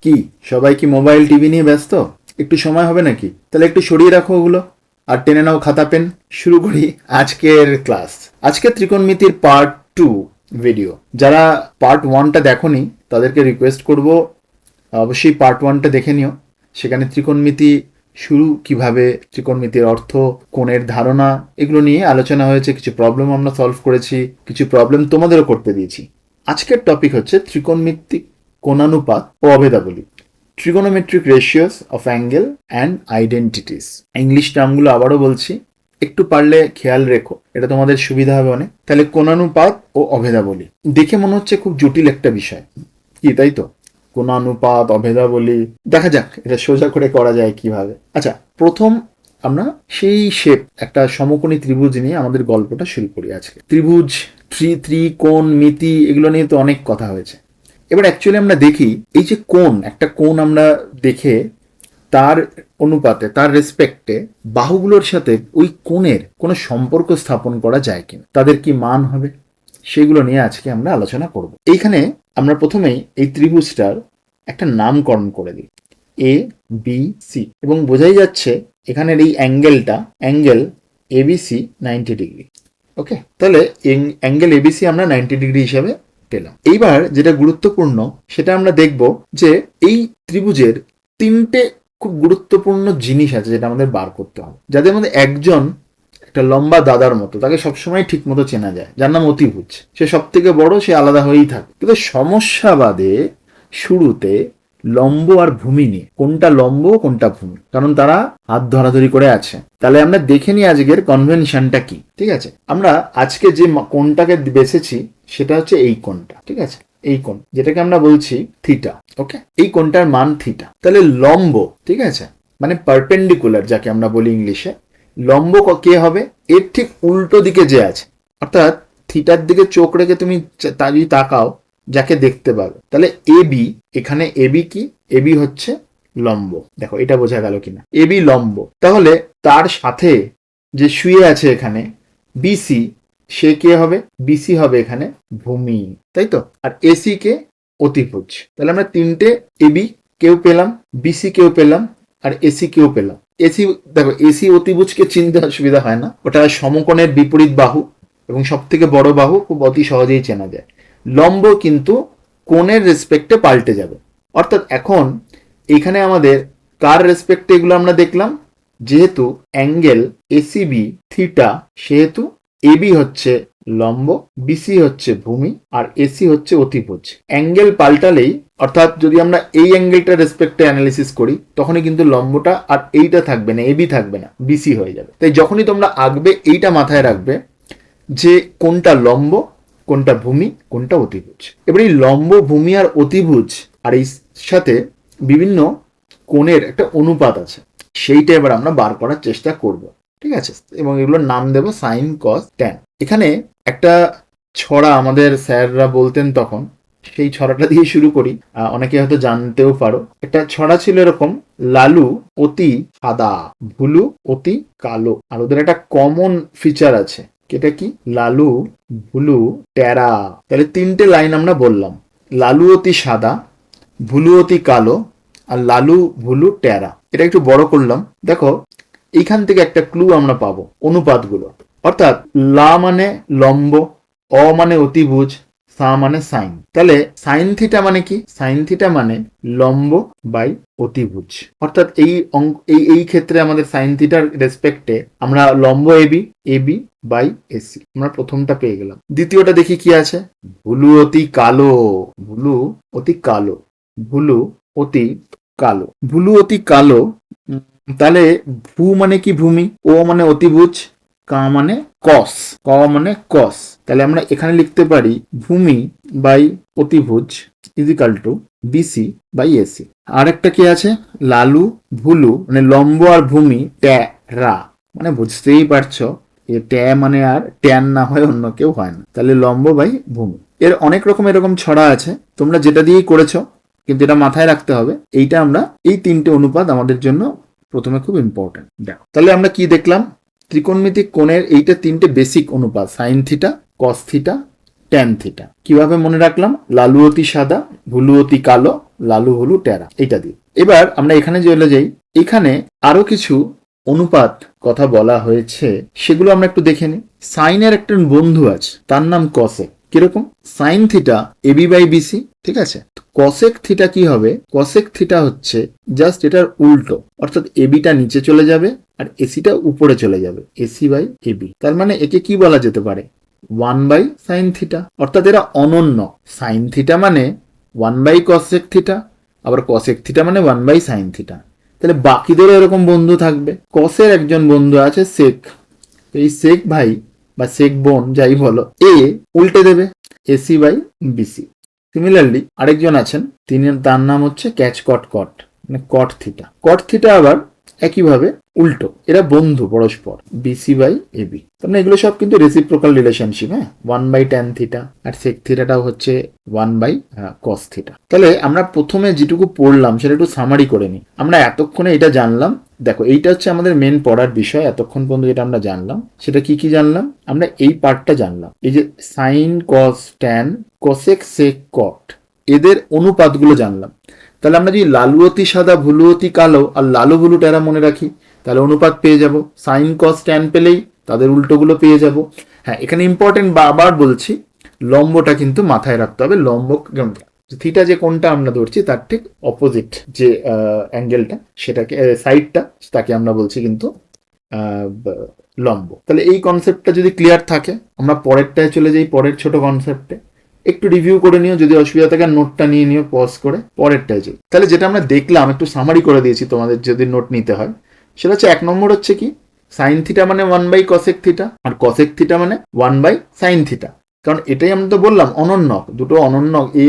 কি সবাই কি মোবাইল টিভি নিয়ে ব্যস্ত? একটু সময় হবে নাকি? তাহলে একটু সরিয়ে রাখো ওগুলো আর টেনে নাও খাতা পেন। শুরু করি আজকের ক্লাস। আজকে ত্রিকোণমিতির পার্ট 2 ভিডিও। যারা পার্ট 1টা দেখোনি তাদেরকে রিকোয়েস্ট করব অবশ্যই পার্ট 1টা দেখে নিও। সেখানে ত্রিকোণমিতি শুরু কিভাবে, ত্রিকোণমিতির অর্থ, কোণের ধারণা, এগুলো নিয়ে আলোচনা হয়েছে। কিছু প্রবলেম আমরা সলভ করেছি, কিছু প্রবলেম তোমাদেরও করতে দিয়েছি। আজকের টপিক হচ্ছে ত্রিকোণমিতিক কোণানুপাত ও অভেদাবলী, trigonometric ratios of angle and identities. English টার্মগুলো আবারও বলছি, একটু পারলে খেয়াল রেখো, এটা তোমাদের সুবিধা হবে অনেক। তাহলে কোণানুপাত ও অভেদাবলী দেখে মনে হচ্ছে খুব জটিল একটা বিষয়, কি তাই তো? কোণানুপাত, অভেদাবলী, দেখা যাক এটা সোজা করে করা যায় কিভাবে। আচ্ছা, প্রথম আমরা সেই শেপ, একটা সমকোণী ত্রিভুজ নিয়ে আমাদের গল্পটা শুরু করি আজকে। ত্রিভুজ, ত্রিকোণ, মিতি, এগুলো নিয়ে তো অনেক কথা হয়েছে। এবার অ্যাকচুয়ালি আমরা দেখি এই যে কোণ, একটা কোণ আমরা দেখে তার অনুপাতে, তার রেসপেক্টে বাহুগুলোর সাথে ওই কোণের কোনো সম্পর্ক স্থাপন করা যায় কিনা, তাদের কি মান হবে, সেগুলো নিয়ে আজকে আমরা আলোচনা করব। এইখানে আমরা প্রথমেই এই ত্রিভুজটার একটা নামকরণ করে দিই, এ বি সি, এবং বোঝাই যাচ্ছে এখানের এই অ্যাঙ্গেলটা, অ্যাঙ্গেল এবিসি 90 ডিগ্রি। ওকে, তাহলে অ্যাঙ্গেল এবিসি আমরা 90 ডিগ্রি হিসাবে পেলাম। এইবার যেটা গুরুত্বপূর্ণ সেটা আমরা দেখব যে এই ত্রিভুজের তিনটে খুব গুরুত্বপূর্ণ জিনিস আছে যেটা আমাদের বার করতে হবে। যাদের মধ্যে একজন একটা লম্বা দাদার মতো, তাকে সবসময় ঠিক মতো চেনা যায়, যার নাম অতিভুজ। সে সব থেকে বড়, সে আলাদা হয়েই থাকে। কিন্তু সমস্যা বাদে শুরুতে লম্ব আর ভূমি নিয়ে, কোনটা লম্ব কোনটা ভূমি, কারণ তারা হাত ধরাধরি করে আছে। তাহলে আমরা দেখে নিই আজকের কনভেনশনটা কি। ঠিক আছে, আমরা আজকে যে কোণটাকে বেছেছি সেটা হচ্ছে এই কোণটা। ঠিক আছে, এই কোণ যেটাকে আমরা বলছি থিটা। ওকে, এই কোণটার মান থিটা। তাহলে লম্ব, ঠিক আছে, মানে পারপেন্ডিকুলার যাকে আমরা বলি ইংলিশে, লম্ব কে হবে? এর ঠিক উল্টো দিকে যে আছে, অর্থাৎ থিটার দিকে চোখ রেখে তুমি তা যদি তাকাও, যাকে দেখতে পাবে, তাহলে এবি, এখানে এবি কি? এবি হচ্ছে লম্ব। দেখো এটা বোঝা গেল কিনা, এবি লম্ব। তাহলে তার সাথে যে শুয়ে আছে এখানে বিসি, সে কে হবে? বিসি হবে এখানে ভূমি, তাই তো। আর এসি কে? অতিভুজ। তাহলে আমরা তিনটে এবি কেউ পেলাম, বিসি কেউ পেলাম, আর এসি কেউ পেলাম। এসি, দেখো এসি অতিভুজকে চিনতে অসুবিধা হয় না, ওটা সমকোণের বিপরীত বাহু এবং সব থেকে বড় বাহু, খুব অতি সহজেই চেনা যায়। লম্ব কিন্তু কোণের রেসপেক্টে পাল্টে যাবে। অর্থাৎ এখন এখানে আমাদের কার রেসপেক্টে এগুলো আমরা দেখলাম, যেহেতু অ্যাঙ্গেল এসিবি থিটা, সেহেতু এবি হচ্ছে লম্ব, বিসি হচ্ছে ভূমি, আর এসি হচ্ছে অতিভুজ। অ্যাঙ্গেল পাল্টালেই, অর্থাৎ যদি আমরা এই অ্যাঙ্গেলটা রেসপেক্টে অ্যানালিসিস করি, তখনই কিন্তু লম্বটা আর এইটা থাকবে না, এবি থাকবে না, বিসি হয়ে যাবে। তাই যখনই তোমরা আঁকবে এইটা মাথায় রাখবে যে কোনটা লম্ব, কোনটা ভূমি, কোনটা অতিভুজ। এবার এই লম্ব, ভূমি আর অতিভুজ আর এই সাথে বিভিন্ন কোণের একটা অনুপাত আছে, সেইটা এবার আমরা বার করার চেষ্টা করব। ঠিক আছে, এবং এগুলোর নাম দেব সাইন, কস, ট্যান। এখানে একটা ছড়া আমাদের স্যাররা বলতেন তখন, সেই ছড়াটা দিয়ে শুরু করি, অনেকে হয়তো জানতেও পারো। একটা ছড়া ছিল এরকম, লালু অতি সাদা, ভুলু অতি কালো। আর ওদের একটা কমন ফিচার আছে, এটা কি? লালু, ভুলু, টেরা। তাহলে তিনটে লাইন আমরা বললাম, লালু অতি সাদা, ভুলু অতি কালো, আর লালু ভুলু টেরা। এটা একটু বড় করলাম, দেখো এইখান থেকে একটা ক্লু আমরা পাবো অনুপাতগুলো। অর্থাৎ লা মানে লম্ব, অ মানে অতিভুজ, সা মানে সাইন। তাহলে সাইন থিটা মানে কি? সাইন থিটা মানে লম্ব বাই অতিভুজ। অর্থাৎ এই ক্ষেত্রে আমাদের সাইন থিটার রেসপেক্টে আমরা লম্ব এবি, এবি বাই এসি, আমরা প্রথমটা পেয়ে গেলাম। দ্বিতীয়টা দেখি কি আছে, ভুলু অতি কালো, ভুলু অতি কালো, ভুলু অতি কালো, ভুলু অতি কালো। তাহলে ভূ মানে কি? ভূমি, ও মানে অতিভুজ, কা মানে কস, ক মানে কস। তাহলে আমরা এখানে লিখতে পারি ভূমি বাই অতিভুজ equal to BC by AC. আর একটা কি আছে, লালু ভুলু মানে লম্ব আর ভূমি ট্যারা, মানে বুঝতেই পারছো এ ট্যা মানে আর ট্যান না হয় অন্য কেউ হয় না। তাহলে লম্ব বাই ভূমি। এর অনেক রকম এরকম ছড়া আছে, তোমরা যেটা দিয়েই করেছো, কিন্তু এটা মাথায় রাখতে হবে, এইটা আমরা এই তিনটে অনুপাত আমাদের জন্য প্রথমে খুব ইম্পর্টেন্ট। দেখো তাহলে আমরা কি দেখলাম, ত্রিকোণমিতিক কোণের এইটা তিনটে বেসিক অনুপাত, sine theta, cos theta, tan theta. কিভাবে মনে রাখলাম? লালু অতি সাদা, ভুলু অতি কালো, লালু হলু টেরা, এইটা দিয়ে। এবার আমরা এখানে চলে যাই। এখানে আরো কিছু অনুপাত কথা বলা হয়েছে, সেগুলো আমরা একটু দেখে নিই। সাইনের একটা বন্ধু আছে, তার নাম কসেক। কিরকম? Sine theta AB by BC, ঠিক আছে? কসেক থিটা কি হবে? কসেক থিটা হচ্ছে জাস্ট এটার উল্টো, অর্থাৎ এবিটা নিচে চলে যাবে আর এসিটা উপরে চলে যাবে, এসি বাই এবি। তার মানে একে কি বলা যেতে পারে? 1/sin theta. অর্থাৎ এরা অনন্য। সাইন থিটা মানে 1/cosec থিটা, আবার cosec থিটা মানে 1/sin থিটা। তাহলে বাকিদেরও এরকম বন্ধু থাকবে। কসের একজন বন্ধু আছে সেক, এই সেক ভাই বা সেক বোন যাই বলো, এ উল্টে দেবে এসি বাই বিসি। সিমিলারলি আরেকজন আছেন, তার নাম হচ্ছে ক্যাচ কট কট, মানে কট থিটা। কট থিটা আবার একইভাবে উল্টো, এরা বন্ধু পরস্পর, বিসি বাই এবি। তার এগুলো সব কিন্তু রেসিপ্রোকাল রিলেশনশিপ। হ্যাঁ, 1/tan থিটা আর সেক থিটাটাও হচ্ছে 1/cos থিটা। তাহলে আমরা প্রথমে যেটুকু পড়লাম সেটা একটু সামারি করে নিই। আমরা এতক্ষণে এটা জানলাম, দেখো এইটা হচ্ছে আমাদের মেন পড়ার বিষয়। এতক্ষণ পর্যন্ত যেটা আমরা জানলাম সেটা কি কি জানলাম? আমরা এই পার্টটা জানলাম, এই যে sine cos tan cosec sec cot, এদের অনুপাতগুলো জানলাম। তাহলে আমরা যদি লালু অতি সাদা, ভুলু অতি কালো আর লালু ভুলু টেরা মনে রাখি, তাহলে অনুপাত পেয়ে যাব। সাইন কস ট্যান পেলেই তাদের উল্টোগুলো পেয়ে যাব। হ্যাঁ, এখানে ইম্পর্টেন্ট আবার বলছি, লম্বটা কিন্তু মাথায় রাখতে হবে। লম্ব থিটা যে কোনটা আমরা ধরছি তার ঠিক অপোজিট যে অ্যাঙ্গেলটা, সেটাকে সাইডটা, তাকে আমরা বলছি কিন্তু লম্ব। তাহলে এই কনসেপ্টটা যদি ক্লিয়ার থাকে, আমরা পরেরটায় চলে যাই, পরের ছোট কনসেপ্টে। একটু রিভিউ করে নিও, যদি অসুবিধা থাকে নোটটা নিয়ে নিও পজ করে, পরেরটায় যাই। তাহলে যেটা আমরা দেখলাম একটু সামারি করে দিয়েছি তোমাদের যদি নোট নিতে হয়, সেটা হচ্ছে 1 নম্বর হচ্ছে কি, সাইন থিটা মানে 1/cosec থিটা আর cosec থিটা মানে 1/sin থিটা। কারণ এটাই আমরা তো বললাম অনন্যক, দুটো অনন্যক, এ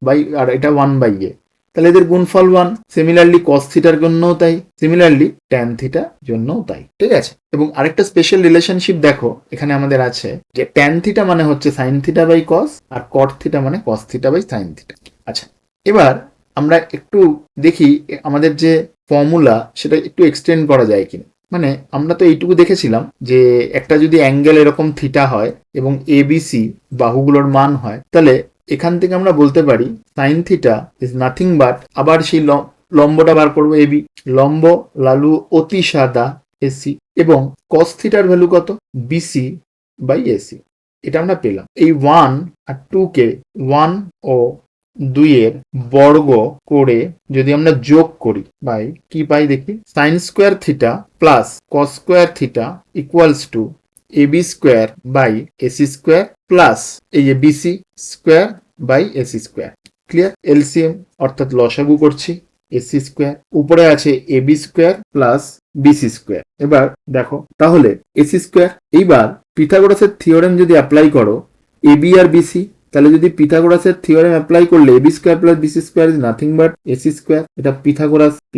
বাই আর এটা 1/a, তাহলে এদের গুণফল 1। সিমিলারলি কস থিটার জন্যও তাই, সিমিলারলি ট্যান থিটার জন্যও তাই, ঠিক আছে? এবং আরেকটা স্পেশাল রিলেশনশিপ দেখো এখানে আমাদের আছে, যে ট্যান থিটা মানে হচ্ছে সাইন থিটা বাই কস, আর কট থিটা মানে cos theta by sine theta. আচ্ছা, এবার আমরা একটু দেখি আমাদের যে ফর্মুলা সেটা একটু এক্সটেন্ড করা যায় কিনা। মানে আমরা তো এইটুকু দেখেছিলাম যে একটা যদি অ্যাঙ্গেল এরকম থিটা হয় এবং এবিসি বাহুগুলোর মান হয়, তাহলে এখান থেকে আমরা বলতে পারি sine theta is nothing but, আবার সেই লম্বটা বার করবো এবি, লম্ব লালু অতি সাদা এসি, এবং কস থিটার ভ্যালু কত? BC by AC. এটা আমরা পেলাম। এই 1 আর 2 কে 1 ও 2 এর বর্গ করে যদি আমরা যোগ করি, বাই কি পাই দেখি, sine square theta plus cos square theta equals to AB square by AC square plus এই যে BC square by AC square. Clear? LCM অর্থাৎ লসাগু করছি, এসি স্কোয়ার উপরে আছে AB square plus BC square. এবার দেখো তাহলে এসি স্কোয়ার, এইবার পিথাগোরাসের থিওরেম যদি অ্যাপ্লাই করো এবি আর বিসি, তাহলে যদি পিথাগোরাসের থিওরেম অ্যাপ্লাই করলে AB square plus BC square is nothing but AC square. এটা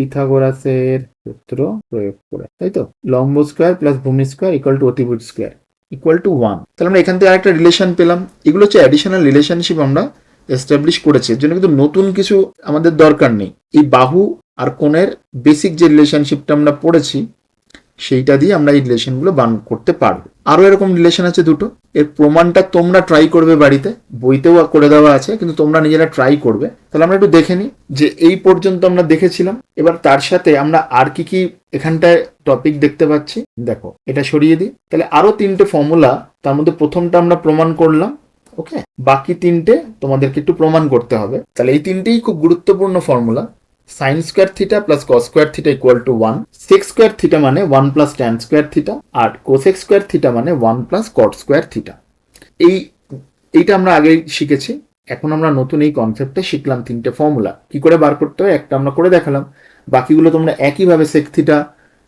পিথাগোরাসের সূত্র প্রয়োগ করে, তাই তো? লম্ব স্কোয়ার প্লাস ভূমি স্কোয়ার ইকুয়াল টু অতিভুজ স্কোয়ার ইকুয়াল টু 1। তাহলে আমরা এখান থেকে আরেকটা রিলেশন পেলাম। এগুলো হচ্ছে অ্যাডিশনাল রিলেশনশিপ আমরা এস্টাবলিশ করেছি, এর জন্য কিন্তু নতুন কিছু আমাদের দরকার নেই। এই বাহু আর কোণের বেসিক যে রিলেশনশিপটা আমরা পড়েছি সেইটা দিয়ে আমরা এই রিলেশনগুলো বান করতে পারবো। আরো এরকম রিলেশন আছে দুটো, এর প্রমাণটা তোমরা ট্রাই করবে বাড়িতে, বইতেও করে দেওয়া আছে, কিন্তু তোমরা নিজেরা ট্রাই করবে। তাহলে আমরা একটু দেখে নিই যে এই পর্যন্ত আমরা দেখেছিলাম। এবার তার সাথে আমরা আর কি কি এখানটায় টপিক দেখতে পাচ্ছি, দেখো এটা সরিয়ে দিই। তাহলে আরো 3টে ফর্মুলা, তার মধ্যে প্রথমটা আমরা প্রমাণ করলাম, ওকে, বাকি 3টে তোমাদেরকে একটু প্রমাণ করতে হবে। তাহলে এই 3টেই খুব গুরুত্বপূর্ণ formula. Sine square theta plus cos square theta equal to 1, sec square theta মানে 1 প্লাস ট্যান স্কোয়ার থিটা, আর কোসেক স্কোয়ার থিটা মানে 1 প্লাস কট স্কোয়ার থিটা। এইটা আমরা আগে শিখেছি। এখন আমরা নতুন এই কনসেপ্টে শিখলাম 3টে ফর্মুলা কি করে বার করতে হয়, একটা আমরা করে দেখালাম। বাকিগুলো তোমরা একইভাবে সেক থিটা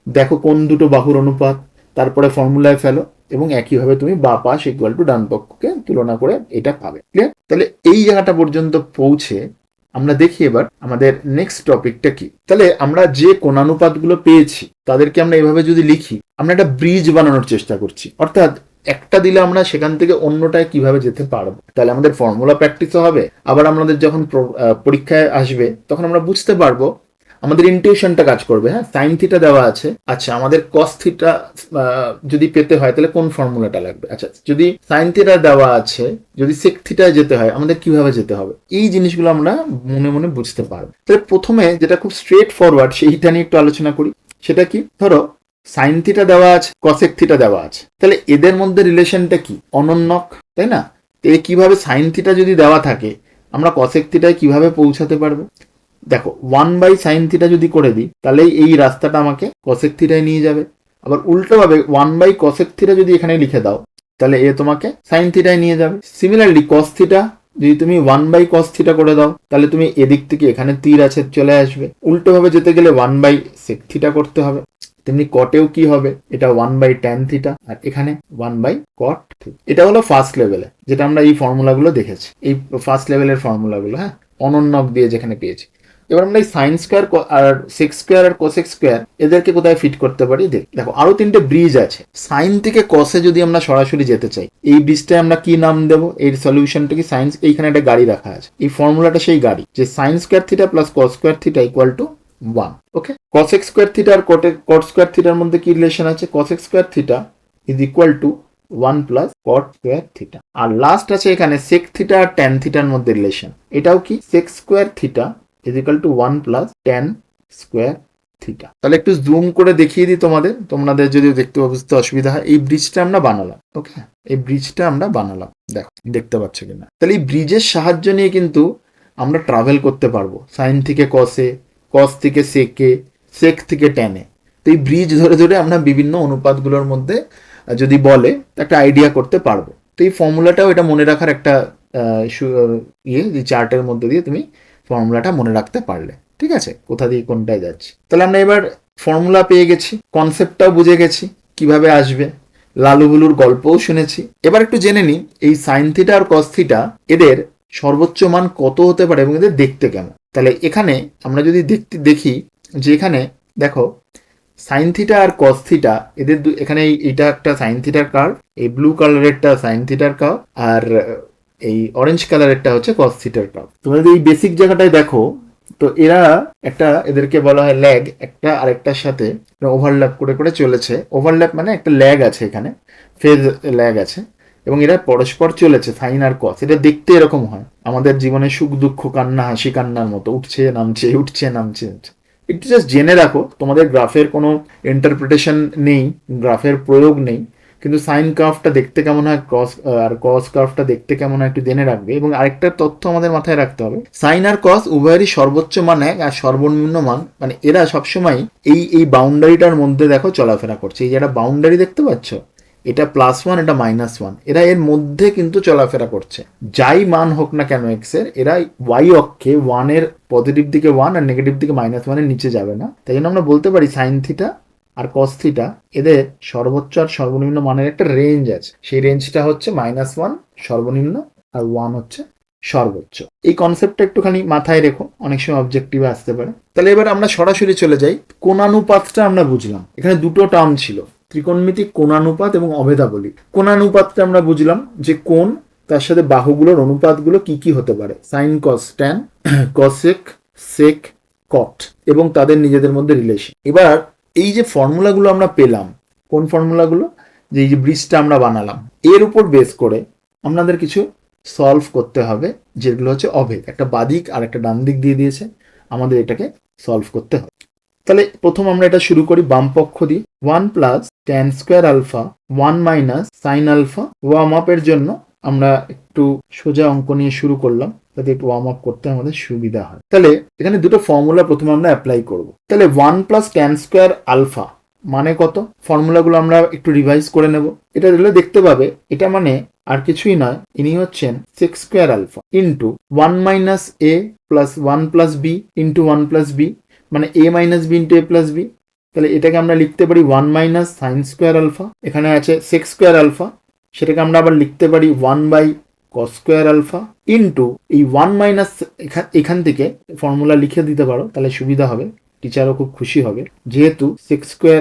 দেখো কোন দুটো বাহুর অনুপাত, তারপরে ফর্মুলায় ফেলো এবং একইভাবে তুমি বা পাশ ইকুয়াল টু ডান পক্ষকে তুলনা করে এটা পাবে। ক্লিয়ার? তাহলে এই জায়গাটা পর্যন্ত পৌঁছে আমরা দেখি এবার আমাদের নেক্সট টপিকটা কি। তাহলে আমরা যে কোণানুপাতগুলো পেয়েছি তাদেরকে আমরা এভাবে যদি লিখি, আমরা একটা ব্রিজ বানানোর চেষ্টা করছি, অর্থাৎ একটা দিলে আমরা সেখান থেকে অন্যটায় কিভাবে যেতে পারবো। তাহলে আমাদের ফর্মুলা প্র্যাকটিসও হবে, আবার আমাদের যখন পরীক্ষায় আসবে তখন আমরা বুঝতে পারবো আমাদের ইনটিউশনটা কাজ করবে। হ্যাঁ, সাইন থিটা দেওয়া আছে, আচ্ছা আমাদের কস থিটা যদি পেতে হয় তাহলে কোন ফর্মুলাটা লাগবে, আচ্ছা যদি সাইন থিটা দেওয়া আছে, যদি সেক থিটায় যেতে হয় আমাদের কিভাবে যেতে হবে, এই জিনিসগুলো আমরা মনে মনে বুঝতে পারবো। তাহলে প্রথমে যেটা খুব স্ট্রেট ফরওয়ার্ড সেইটা নিয়ে একটু আলোচনা করি। সেটা কি, ধরো সাইন থিটা দেওয়া আছে, কসেক থিটা দেওয়া আছে, তাহলে এদের মধ্যে রিলেশনটা কি, অনন্যক, তাই না? তো কিভাবে সাইন থিটা যদি দেওয়া থাকে আমরা কসেক থিটায় কিভাবে পৌঁছাতে পারবো? দেখো 1/sin থিটা যদি করে দিই তাহলে এই রাস্তাটা আমাকে কসেক থিটায় নিয়ে যাবে। আবার উল্টোভাবে 1/cosec থিটা যদি এখানে লিখে দাও তাহলে এ তোমাকে সাইন থিটায় নিয়ে যাবে। সিমিলারলি কস থিটা যদি তুমি 1/cos থিটা করে দাও তাহলে তুমি এদিক থেকে এখানে তীর আছে চলে আসবে, উল্টোভাবে যেতে গেলে 1/sec থিটা করতে হবে। তেমনি কটেও কি হবে, এটা 1/tan থিটা, আর এখানে 1/cot থিটা। এটা হলো ফার্স্ট লেভেলে, যেটা আমরা এই ফর্মুলাগুলো দেখেছি, এই ফার্স্ট লেভেলের ফর্মুলাগুলো, হ্যাঁ, অনন্যক দিয়ে যেখানে পেয়েছি। এবার আমরা এই সাইন স্কোয়ার আর সেক স্কোয়ার আর কোসেক স্কোয়ার এদেরকে কোথায় ফিট করতে পারি দেখো আরো তিনটে ব্রিজ আছে। সাইন থেকে কসে যদি আমরা সরাসরি যেতে চাই এই ব্রিজটায় আমরা কি নাম দেবো, এর সলিউশনটা কি সাইন্স, এইখানে একটা গাড়ি রাখা আছে, এই ফর্মুলাটা সেই গাড়ি যে sine square theta plus cos square theta equal to 1। Okay, cosec square theta আর কট স্কোয়ার থিটার মধ্যে কি রিলেশন আছে, cosec square theta is equal to 1 plus cot square theta. আর লাস্ট আছে এখানে সেক থিটা আর ট্যান থিটার মধ্যে রিলেশন, এটাও কি sec square theta is equal to 1 plus tan square theta. তাহলে একটু জুম করে দেখিয়ে দিই তোমাদের যদি দেখতে বুঝতে অসুবিধা হয়, এই ব্রিজটা আমরা বানালাম। ওকে, এই ব্রিজটা আমরা বানালাম, দেখো দেখতে পাচ্ছ কিনা। তাহলে এই ব্রিজের সাহায্য নিয়ে কিন্তু আমরা ট্রাভেল করতে পারবো, সাইন থেকে কসে, কস থেকে সেকে, সেক থেকে ট্যানে। তো এই ব্রিজ ধরে ধরে আমরা বিভিন্ন অনুপাতগুলোর মধ্যে যদি বলে একটা আইডিয়া করতে পারবো। তো এই ফর্মুলাটাও এটা মনে রাখার একটা চার্টের মধ্যে দিয়ে তুমি ফর্মুলাটা মনে রাখতে পারলে, ঠিক আছে, কোথা দিয়ে কোনটায় যাচ্ছে। তাহলে আমরা এবার ফর্মুলা পেয়ে গেছি, কনসেপ্টটাও বুঝে গেছি কিভাবে আসবে, লালুগুলুর গল্পও শুনেছি। এবার একটু জেনে নিই এই সাইন থিটা আর কস থিটা এদের সর্বোচ্চ মান কত হতে পারে এবং এদের দেখতে কেমন। তাহলে এখানে আমরা যদি দেখি যে এখানে দেখো সাইন থিটা আর কস থিটা এদের এখানে এইটা একটা সাইন থিটার কার্ভ, এই ব্লু কালারেরটা সাইন থিটার কার্ভ, আর এই অরেঞ্জ কালারেরটা হচ্ছে কস থিটার কার্ভ। তোমরা যদি এই বেসিক জায়গাটায় দেখো তো এরা একটা, এদেরকে বলা হয় ল্যাগ, একটা আরেকটার সাথে ওভারল্যাপ করে করে চলেছে। ওভারল্যাপ মানে একটা ল্যাগ আছে, এখানে ফেজ ল্যাগ আছে, এবং এরা পরস্পর চলেছে সাইন আর কস। এটা দেখতে এরকম হয় আমাদের জীবনে সুখ দুঃখ কান্না হাসি কান্নার মতো, উঠছে নামছে উঠছে নামছে। একটু জাস্ট জেনে রাখো তোমাদের গ্রাফের কোনো ইন্টারপ্রিটেশন নেই, গ্রাফের প্রয়োগ নেই, কিন্তু সাইন কার্ভটা দেখতে কেমন হয়, কস কার্ভটা দেখতে কেমন হয় একটু জেনে রাখবে। এবং আরেকটা তথ্য আমাদের মাথায় রাখতে হবে, সাইন আর কস উভয়েরই সর্বোচ্চ মান এক আর সর্বনিম্ন মান, মানে এরা সবসময় এই বাউন্ডারিটার মধ্যে দেখো চলাফেরা করছে। এই যেটা বাউন্ডারি দেখতে পাচ্ছ, এটা +1 এটা -1, এরা এর মধ্যে কিন্তু চলাফেরা করছে। যাই মান হোক না কেন এক্স এর, এরা ওয়াই অক্ষে 1 এর পজিটিভ দিকে 1 আর নেগেটিভ দিকে -1 এর নিচে যাবে না। তাই জন্য আমরা বলতে পারি সাইন থিটা আর কস থিটা এদের সর্বোচ্চ আর সর্বনিম্ন মানের একটা রেঞ্জ আছে, সেই রেঞ্জটা হচ্ছে -1 সর্বনিম্ন আর 1 হচ্ছে সর্বোচ্চ। এই কনসেপ্টটা একটুখানি মাথায় রেখো, অনেক সময় অবজেক্টিভে আসতে পারে। তাহলে এবার আমরা সরাসরি চলে যাই, কোণানুপাতটা আমরা বুঝলাম। এখানে দুটো টার্ম ছিল, ত্রিকোণমিতিক কোণানুপাত এবং অভেদাবলী। কোণানুপাতটা আমরা বুঝলাম যে কোণ, তার সাথে বাহুগুলোর অনুপাতগুলো কি কি হতে পারে, সাইন কস ট্যান, কসেক সেক কট, এবং তাদের নিজেদের মধ্যে রিলেশন। এবার এই যে ফর্মুলাগুলো আমরা পেলাম, কোন ফর্মুলাগুলো, যে এই যে ব্রিজটা আমরা বানালাম, এর উপর বেস করে আপনাদের কিছু সলভ করতে হবে, যেগুলো হচ্ছে অভেদ, একটা বাদিক আর একটা ডান দিক দিয়ে দিয়েছে, আমাদের এটাকে সলভ করতে হবে। তাহলে প্রথম আমরা এটা শুরু করি বাম পক্ষ দিয়ে, 1 plus tan square alpha 1 minus sine alpha. Warm আপের জন্য আমরা একটু সোজা অঙ্ক নিয়ে শুরু করলাম যাতে একটু ওয়ার্ম আপ করতে আমাদের সুবিধা হয়। তাহলে এখানে দুটো ফর্মুলা প্রথমে আমরা অ্যাপ্লাই করব। তাহলে 1 প্লাস ট্যান স্কোয়ার আলফা মানে কত, ফর্মুলাগুলো আমরা একটু রিভাইজ করে নেব। এটা দিলে দেখতে পাবে এটা মানে আর কিছুই নয়, ইনি হচ্ছেন sec square alpha into 1 minus A plus 1 plus B into 1 plus B, মানে a minus B into A plus B. তাহলে এটাকে আমরা লিখতে পারি 1 মাইনাস সাইন স্কোয়ার আলফা, এখানে আছে সেক স্কোয়ার আলফা, সেটাকে আমরা আবার লিখতে পারি 1 by cos square alpha into এই 1 মাইনাস, এখান থেকে ফর্মুলা লিখে দিতে পারো তাহলে সুবিধা হবে, টিচারও খুব খুশি হবে, যেহেতু sec square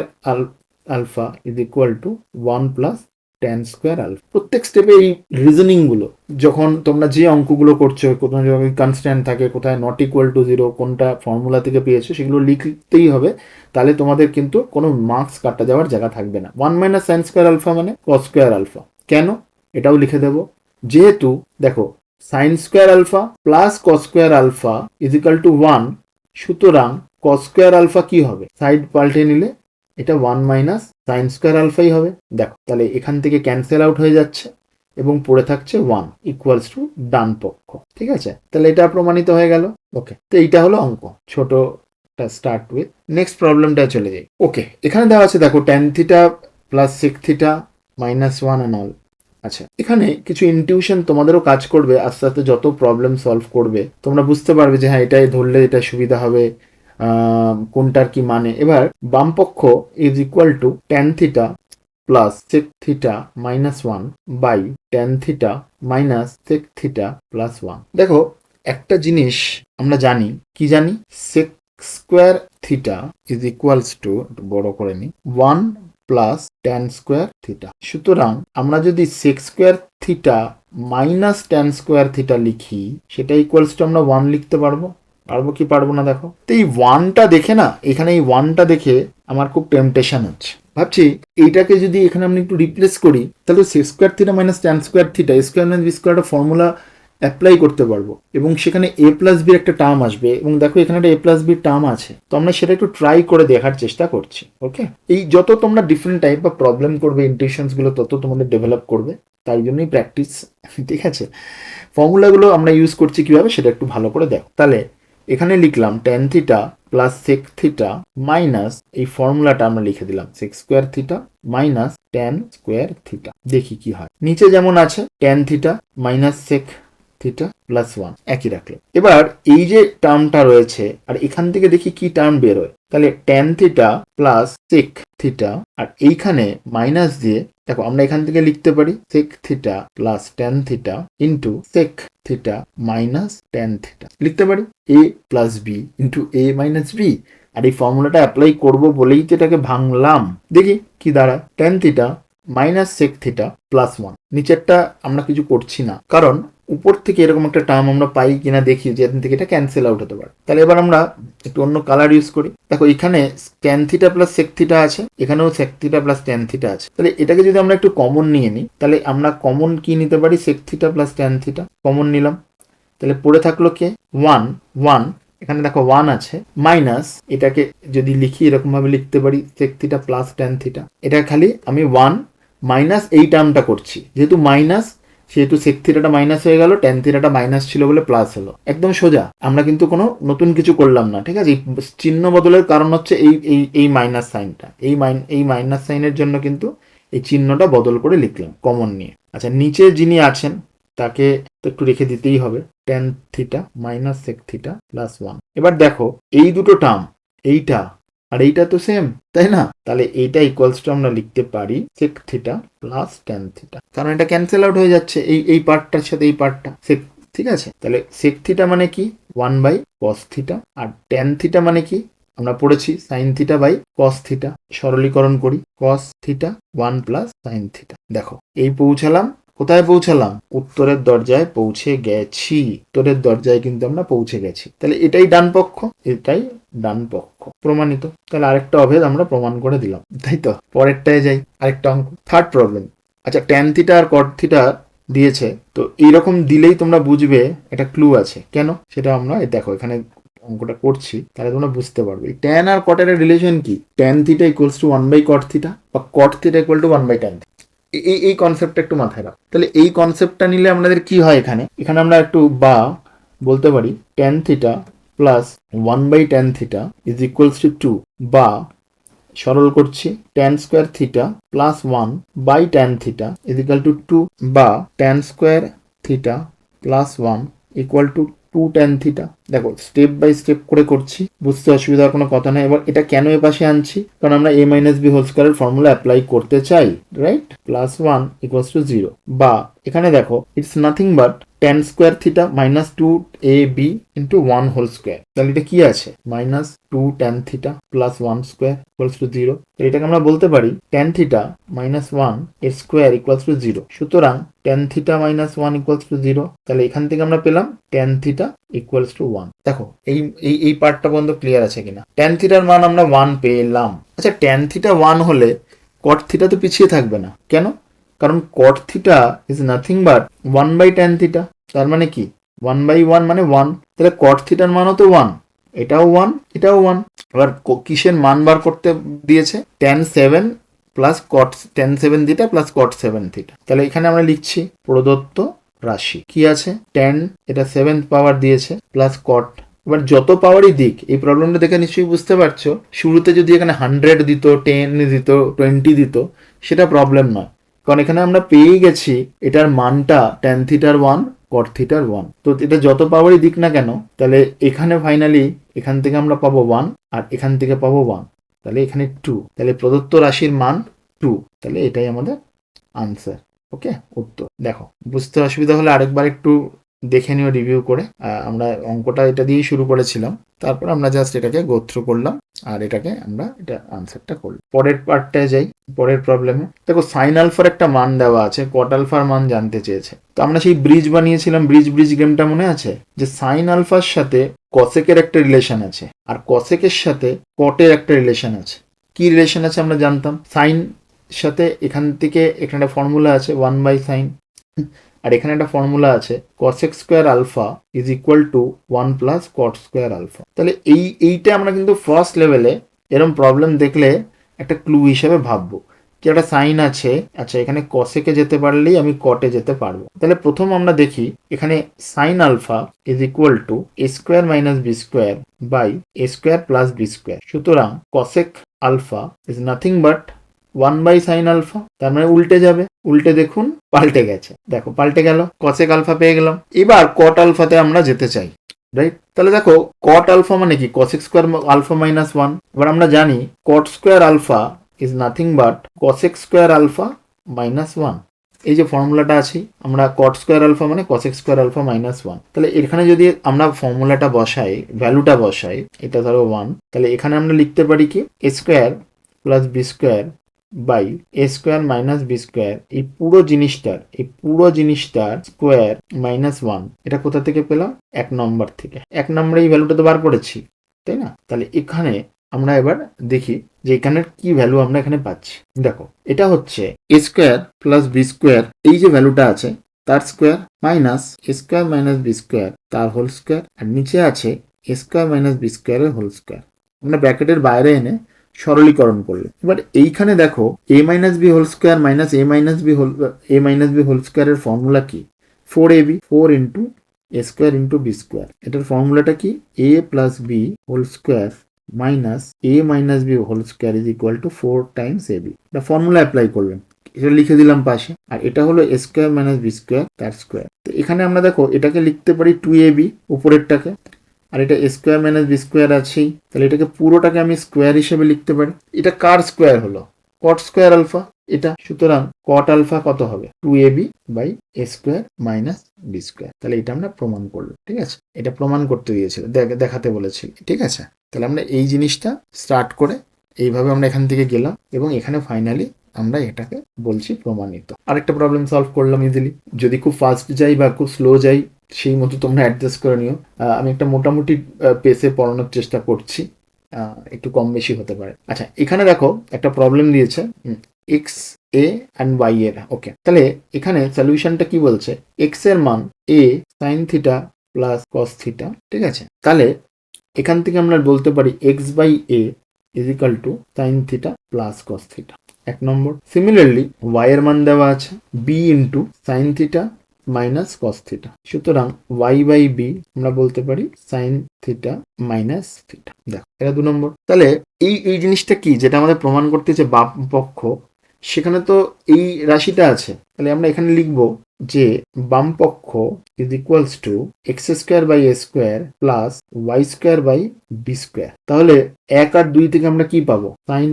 alpha is equal to 1 plus tan square alpha. প্রত্যেক স্টেপে এই রিজনিং গুলো যখন তোমরা যে অঙ্কগুলো করছো, কোথাও যখন কনস্ট্যান্ট থাকে, কোথায় নট ইকুয়াল টু জিরো, কোনটা ফর্মুলা থেকে পেয়েছো, সেগুলো লিখতেই হবে। তাহলে তোমাদের কিন্তু কোনো মার্কস কাটা যাওয়ার জায়গা থাকবে না। 1 মাইনাস সাইন স্কোয়ার আলফা মানে কস স্কোয়ার আলফা। কেন? এটাও লিখে দেবো। যেহেতু দেখো sine square alpha plus cos square alpha is equal to 1, সুতরাং কস স্কোয়ার আলফা কি হবে? সাইড পাল্টে নিলে এটা 1 মাইনাস সাইন স্কোয়ার আলফাই হবে। দেখো তাহলে এখান থেকে ক্যান্সেল আউট হয়ে যাচ্ছে এবং পড়ে থাকছে 1 ইকুয়ালস টু ডান পক্ষ। ঠিক আছে, তাহলে এটা প্রমাণিত হয়ে গেল। ওকে, তো এইটা হলো অঙ্ক, ছোটটা স্টার্ট উইথ। নেক্সট প্রবলেমটা চলে যাই। ওকে, এখানে দেওয়া আছে দেখো tan theta plus sec theta minus 1 and all. আচ্ছা, এখানে কিছু ইনটিউশন তোমাদেরও কাজ করবে। আস্তে আস্তে যত প্রবলেম সলভ করবে তোমরা বুঝতে পারবে যে হ্যাঁ এটাই ধরলে এটা সুবিধা হবে, কোনটার কি মানে। এবার বাম পক্ষ is equal to tan theta plus sec theta minus 1 by tan theta minus sec theta plus 1। দেখো একটা জিনিস আমরা জানি, কি জানি? Sec square theta is equals to, একটু বড় করে নি, 1 প্লাস ট্যান স্কোয়ার থিটা। সুতরাং আমরা যদি sec square theta minus tan square theta লিখি, সেটা ইকুয়ালস টু আমরা 1 লিখতে পারবো। পারবো কি পারবো না দেখো। তো এই 1টা দেখে না, এখানে এই 1টা দেখে আমার খুব টেম্পটেশন হচ্ছে। ভাবছি এইটাকে যদি এখানে আমি একটু রিপ্লেস করি, তাহলে sec square theta minus tan square theta square minus B স্কোয়ারটা ফর্মুলা অ্যাপ্লাই করতে পারবো এবং সেখানে এ প্লাস বির একটা টার্ম আসবে এবং দেখো এখানে একটা এ প্লাস বির টার্ম আছে। তো আমরা সেটা একটু ট্রাই করে দেখার চেষ্টা করছি। ওকে, এই যত তোমরা ডিফারেন্ট টাইপ বা প্রবলেম করবে, ইন্টিউশনস গুলো তত তোমাদের ডেভেলপ করবে, তাই জন্যই প্র্যাকটিস। ঠিক আছে, ফর্মুলাগুলো আমরা ইউজ করছি কিভাবে সেটা একটু ভালো করে দেখো। তাহলে এখানে লিখলাম tan theta plus sec theta minus, এই ফর্মুলাটা আমরা লিখে দিলাম sec square theta minus tan square theta. দেখি কি হয়। নিচে যেমন আছে tan theta minus sec theta plus 1 একই রাখলো। এবার এই যে টার্মটা রয়েছে আর এখান থেকে দেখি কি টার্ম বেরোয়। তাহলে tan theta plus sec theta আর এইখানে মাইনাস দিয়ে, দেখো আমরা এখান থেকে লিখতে পারি sec theta plus tan theta into sec theta minus tan theta লিখতে পারি, A plus B into A minus B. আর এই ফর্মুলাটা অ্যাপ্লাই করবো বলেই তো এটাকে ভাঙলাম। দেখি কি দাঁড়ায়। Tan theta minus sec theta plus 1। নিচেরটা আমরা কিছু করছি না, কারণ উপর থেকে এরকম একটা টার্ম আমরা পাই কিনা দেখি, যে এখান থেকে এটা ক্যান্সেল আউট হতে পারে। তাহলে এবার আমরা একটু অন্য কালার ইউজ করি। দেখো এখানে tan theta plus sec theta আছে, এখানেও sec theta plus tan theta আছে। তাহলে এটাকে যদি আমরা একটু কমন নিয়ে নিই, তাহলে আমরা কমন কি নিতে পারি? Sec theta plus tan theta common নিলাম। তাহলে পড়ে থাকলো কে? 1 এখানে দেখো 1 আছে, মাইনাস এটাকে যদি লিখি এরকম ভাবে লিখতে পারি sec theta plus tan theta. এটা খালি আমি 1 মাইনাস এই টার্মটা করছি, যেহেতু মাইনাস সেহেতু সেক থিটাটা মাইনাস হয়ে গেল, ট্যান থিটাটা মাইনাস ছিল বলে প্লাস হলো। একদম সোজা, আমরা কিন্তু কোনো নতুন কিছু করলাম না। ঠিক আছে, এই চিহ্ন বদলের কারণ হচ্ছে এই মাইনাস সাইনটা, এই মাইনাস সাইনের জন্য কিন্তু এই চিহ্নটা বদল করে লিখলাম কমন নিয়ে। আচ্ছা, নিচে যিনি আছেন তাকে তো একটু রেখে দিতেই হবে, tan theta minus sec theta plus 1। এবার দেখো এই দুটো টার্ম, এইটা আর এইটা তো সেম, তাই না? তাহলে এইটা ইকুয়ালস টু আমরা লিখতে পারি sec theta plus tan theta, কারণ এটা ক্যান্সেল আউট হয়ে যাচ্ছে এই পার্টটার সাথে এই পার্টটা সেক। ঠিক আছে, তাহলে সেক থিটা মানে কি? 1 বাই কস থিটা, আর ট্যান থিটা মানে কি? আমরা পড়েছি sine theta by cos theta. সরলীকরণ করি, cos theta 1 plus sine theta. দেখো এই পৌঁছালাম, কোথায় পৌঁছালাম? উত্তরের দরজায় পৌঁছে গেছি। উত্তরের দরজায় কিন্তু আমরা পৌঁছে গেছি। তাহলে এটাই ডান পক্ষ, এটাই ডান পক্ষ, প্রমাণিত। তাহলে আরেকটা অভেদ আমরা প্রমাণ করে দিলাম, তাই তো? পরেরটায় যাই, আরেকটা অঙ্ক, থার্ড প্রবলেম। আচ্ছা, ট্যান থিটা আর কট থিটা দিয়েছে, তো এইরকম দিলেই তোমরা বুঝবে একটা ক্লু আছে। কেন সেটা আমরা দেখো এখানে অঙ্কটা করছি, তাহলে তোমরা বুঝতে পারবে ট্যান আর কটের রিলেশন কি। Tan theta equals to 1 by cot theta, বা cot theta equal to 1 by tan theta. এই কনসেপ্টটা একটু মাথায় রাখো। তাহলে এই কনসেপ্টটা নিলে আমাদের কি হয়, এখানে আমরা একটু বা বলতে পারি tan theta plus 1 by tan theta is equals to 2, বা সরল করছি tan square theta plus 1 by tan theta is equal to 2, বা tan square theta plus 1 equal to two tan theta. দেখো স্টেপ বাই স্টেপ করে করছি, বুঝতে অসুবিধার কোনো কথা নেই। এবার এটা কেন এ পাশে আনছি, কারণ আমরা a মাইনাস বি হোল স্কোয়ারের ফর্মুলা অ্যাপ্লাই করতে চাই, রাইট? প্লাস 1 ইকুয়ালস টু 0, বা এখানে দেখো it's nothing but tan square theta minus 2ab into 1 whole square. তাহলে এটা কি আছে, minus 2 tan theta plus 1 square equals to 0। এটাকে আমরা বলতে পারি tan থিটা মাইনাস 1 এর স্কোয়ার ইকুয়ালস টু 0। সুতরাং tan theta minus 1 equals to 0। তাহলে এখান থেকে আমরা পেলাম tan থিটা ইকুয়ালস টু 1। দেখো এই এই এই পার্টটা পর্যন্ত ক্লিয়ার আছে কিনা? tan থিটার মান আমরা 1 পেলাম। আচ্ছা, tan থিটা 1 হলে cot থিটা তো পিছিয়ে থাকবে না, কেন? কারণ cot theta is nothing but 1 by tan theta. তার মানে কি 1 বাই 1 মানে 1। তাহলে cot থিটার মানও তো 1, এটাও 1, এটাও 1। এবার কিসের মান বার করতে দিয়েছে? tan 7 plus cot tan 7 theta plus cot 7 theta. তাহলে এখানে আমরা লিখছি প্রদত্ত রাশি কি আছে, tan এটা 7th পাওয়ার দিয়েছে প্লাস cot। এবার যত পাওয়ারই দিক, এই প্রবলেমটা দেখে নিশ্চয়ই বুঝতে পারছো, শুরুতে যদি এখানে 100 দিত, 10 দিত, 20 দিত, সেটা প্রবলেম নয়, কারণ এখানে আমরা পেয়ে গেছি এটার মানটা tan থিটার 1, cot থিটার 1। তো এটা যত পাওয়ারই দিক না কেন, তাহলে এখানে ফাইনালি এখান থেকে আমরা পাবো 1 আর এখান থেকে পাবো 1, তাহলে এখানে 2। তাহলে প্রদত্ত রাশির মান 2। তাহলে এটাই আমাদের আনসার। ওকে, উত্তর। দেখো বুঝতে অসুবিধা হলে আরেকবার একটু দেখে নিও রিভিউ করে। আমরা অঙ্কটা এটা দিয়েই শুরু করেছিলাম, তারপর আমরা জাস্ট এটাকে গো থ্রু করলাম আর এটাকে আমরা এটা আনসারটা করলাম। পরের পার্টটায় যাই, পরের প্রবলেমে দেখো সাইন আলফার একটা মান দেওয়া আছে, কট আলফার মান জানতে চেয়েছে। তো আমরা সেই ব্রিজ বানিয়েছিলাম, ব্রিজ গেমটা মনে আছে, যে সাইন আলফার সাথে কসেকের একটা রিলেশন আছে আর কসেকের সাথে কটের একটা রিলেশন আছে। কি রিলেশন আছে আমরা জানতাম, সাইন সাথে এখান থেকে এখানে একটা ফর্মুলা আছে 1 বাই সাইন, আর এখানে একটা ফর্মুলা আছে cosec square alpha is equal to 1 plus cot square alpha. তাহলে এইটা আমরা কিন্তু ফার্স্ট লেভেলে এরকম প্রবলেম দেখলে একটা ক্লু হিসেবে ভাববো যে একটা সাইন আছে, আচ্ছা এখানে কসেকে যেতে পারলেই আমি কটে যেতে পারবো। তাহলে প্রথম আমরা দেখি এখানে sine alpha is equal to A square minus B square by A square plus B square. সুতরাং cosec alpha is nothing but 1 by sine alpha. তার মানে উল্টে যাবে, উল্টে দেখুন পাল্টে গেছে, দেখো পাল্টে গেল, কসেক আলফা পেয়ে গেলাম। এবার কট আলফাতে আমরা যেতে চাই, রাইট? তাহলে দেখো কট আলফা মানে কি, কসেক স্কোয়ার আলফা মাইনাস 1। এবার আমরা জানি cot square alpha is nothing but cosec square alpha minus 1। এই যে ফর্মুলাটা আছে, আমরা কট স্কোয়ার আলফা মানে কসেক স্কোয়ার আলফা মাইনাস 1। তাহলে এখানে যদি আমরা ফর্মুলাটা বসাই, ভ্যালুটা বসাই, এটা ধরো 1, তাহলে এখানে আমরা লিখতে পারি কি A square plus B square by A square minus B square. এই পুরো জিনিসটার স্কোয়ার মাইনাস 1। এটা কোথা থেকে পেলাম, 1 নম্বর থেকে। 1 নম্বরে এই ভ্যালুটা তো বার করেছি, তাই না? তাহলে এখানে আমরা এবার দেখি যে এখানের কি ভ্যালু আমরা এখানে পাচ্ছি। দেখো এটা হচ্ছে A square plus B square, এই যে ভ্যালুটা আছে তার square, minus A square minus B square তার হোল স্কোয়ার, আর নিচে আছে এ স্কোয়ার মাইনাস বি স্কোয়ারের হোল স্কোয়ার। আমরা ব্র্যাকেটের বাইরে এনে সরলীকরণ করলে এবার এইখানে দেখো A minus B whole square minus A minus B whole স্কোয়ারের ফর্মুলা কি, 4ab, 4 into A square into B square. এটার ফর্মুলাটা কি, A plus B whole square minus A minus B whole square is equal to 4 times AB. এটা formula apply করলেন, এটা লিখে দিলাম পাশে, আর এটা হলো A square minus B square তার স্কোয়ার। তো এখানে আমরা দেখো এটাকে লিখতে পারি 2ab উপরেরটাকে, আর এটা স্কোয়ার মাইনাস বি স্কোয়ার আছেই, তাহলে এটাকে পুরোটাকে আমি স্কোয়ার হিসেবে লিখতে পারি। এটা কার স্কোয়ার হলো, কট স্কোয়ার আলফা এটা। সুতরাং কট আলফা কত হবে, 2ab by A square minus B square. তাহলে এটা আমরা প্রমাণ করলাম, ঠিক আছে? এটা প্রমাণ করতে দিয়েছিল, দেখাতে বলেছিল, ঠিক আছে? তাহলে আমরা এই জিনিসটা স্টার্ট করে এইভাবে আমরা এখান থেকে গেলাম এবং এখানে ফাইনালি আমরা এটাকে বলছি প্রমাণিত। আরেকটা প্রবলেম সলভ করলাম ইজিলি। যদি খুব ফাস্ট যাই বা খুব স্লো যাই সেই মতো তোমরা অ্যাডজাস্ট করে নিও। আমি একটা মোটামুটি পেসে পড়ানোর চেষ্টা করছি, একটু কম বেশি হতে পারে। আচ্ছা এখানে দেখো একটা প্রবলেম দিয়েছে এক্স এ অ্যান্ড ওয়াই এর। ওকে, তাহলে এখানে সলিউশনটা কি বলছে, এক্স এর মান A sine theta plus cos theta, ঠিক আছে? তাহলে এখান থেকে আমরা বলতে পারি X by A is equal to sine theta plus cos theta, 1 নম্বর। সিমিলারলি ওয়াই এর মান দেওয়া আছে B into sine theta minus cos theta. সুতরাং ওয়াই বাই বি আমরা বলতে পারি সাইন থিটা মাইনাস থিটা। দেখো এটা 2 নম্বর। তাহলে এই জিনিসটা কি, যেটা আমাদের প্রমাণ করতে যে বাম পক্ষ, সেখানে তো এই রাশিটা আছে, তাহলে আমরা এখানে লিখবো যে বাম পক্ষ is equals to X square by A square plus Y square by B square. তাহলে 1 আর 2 থেকে আমরা কি পাবো? Sine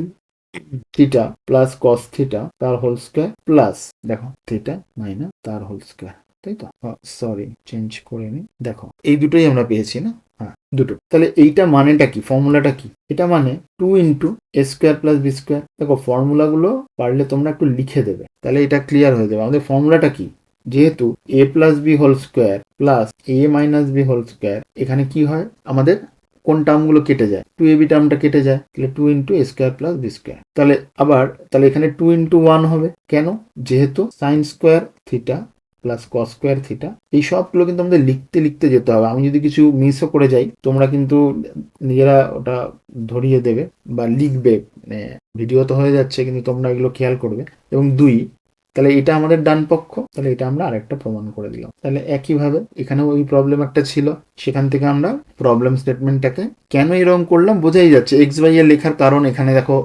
theta plus cos theta তার হোল স্কোয়ার প্লাস দেখো থিটা মাইনাস তার হোল স্কোয়ার, তাই তো? সরি, চেঞ্জ করে নি। দেখো এই দুটোই আমরা পেয়েছি না? হ্যাঁ, দুটো। তাহলে এইটা মানেটা কি, ফর্মুলাটা কি? এটা মানে 2 into A square plus B square. দেখো ফর্মুলাগুলো পারলে তোমরা একটু লিখে দেবে, তাহলে এটা ক্লিয়ার হয়ে যাবে। আমাদের ফর্মুলাটা কি? যেহেতু A plus B whole square plus A minus B whole square, এখানে কি হয় আমাদের কোন টার্মগুলো কেটে যায়? 2ab টার্মটা কেটে যায়, তাহলে 2 into A square plus B square. তাহলে এখানে 2 ইন্টু 1 হবে। কেন? যেহেতু sign square theta plus cos square theta, এই সবগুলো কিন্তু আমাদের লিখতে লিখতে যেতে হবে। আমি যদি কিছু মিসও করে যাই, তোমরা কিন্তু নিজেরা ওটা ধরিয়ে দেবে বা লিখবে। মানে ভিডিও তো হয়ে যাচ্ছে, কিন্তু তোমরা এগুলো খেয়াল করবে। এবং 2, তাহলে এটা আমাদের ডান পক্ষ, তাহলে এটা আমরা আরেকটা প্রমাণ করে দিলাম। তাহলে একইভাবে এখানেও ওই প্রবলেম একটা ছিল, সেখান থেকে আমরা প্রবলেম স্টেটমেন্টটাকে কেন এরকম করলাম বোঝাই যাচ্ছে। এক্স বাই এর লেখার কারণ এখানে দেখো